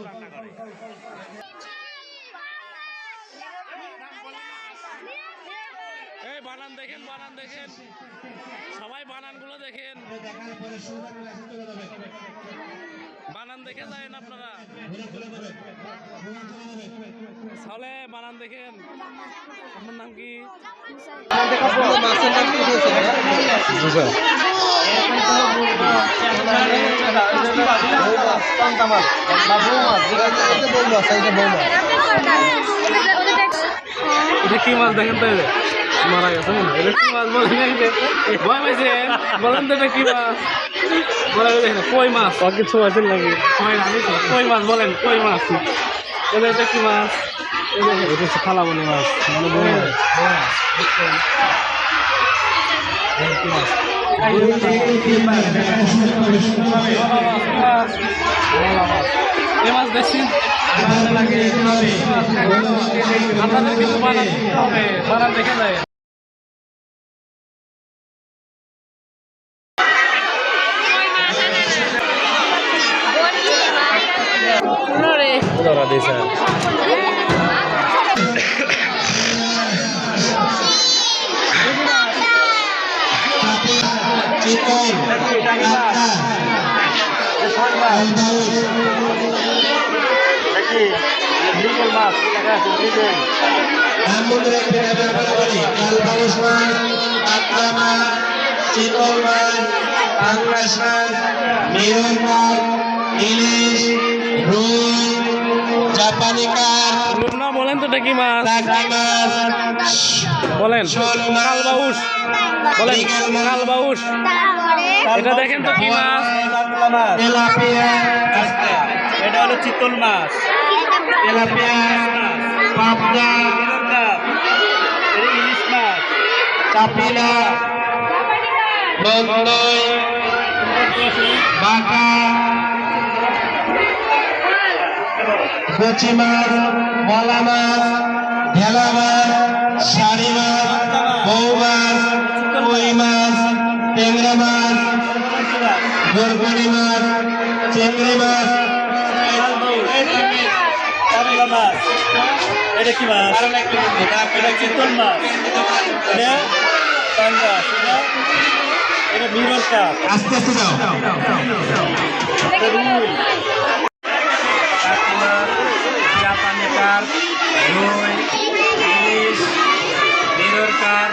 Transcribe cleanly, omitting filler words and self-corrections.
রান্না করে। এই বানান দেখেন, বানান দেখেন, সবাই বানানগুলো দেখেন, বানান দেখে যাবেন আপনারা। তাহলে বানান দেখেন। আপনার নাম কি? এটা কি মাছ দেখেন তো? মারা গেছে মনে হয়। এটা কি মাছ বলেন? ভয় পাইছেন? বলেন তো এটা কি মাছ? বলে দেখেন কই মাছ। কিছু আছে নাকি? কই মাছ বলেন, কই মাছ। এটা কি মাছ? এটা হচ্ছে খালাবনি মাছ। এই মাছ দেখছি আপনাদের কিন্তু বানান হবে, বানান দেখে যায়। ধরা দিয়েছে জাপানি কার বলেন তো এটা কি মাছ? বলেন কালবাউস, বলেন কালবাউস। এটা দেখেন তো কি মাছ? এটা হলো চিতল মাছ, ইলিশ মাছ, চাপিলা বাঁকা কচি মাছ, মলা মাছ, ঢেলা মাছ, শাড়ি মাছ, বৌ মাছ, কই মাছ, ট্যাংরা মাছ, গরগড়ি মাছ, চিংড়ি মাছ, কাতলা মাছ। এটা কি মাছ? এটা চিতল মাছ, এটা পাঙ্গাস, এটা মিরর কাপ। আস্তে আস্তে যাও। জাপানি কাপ, রুই, ইলিশ, মিরর কাপ।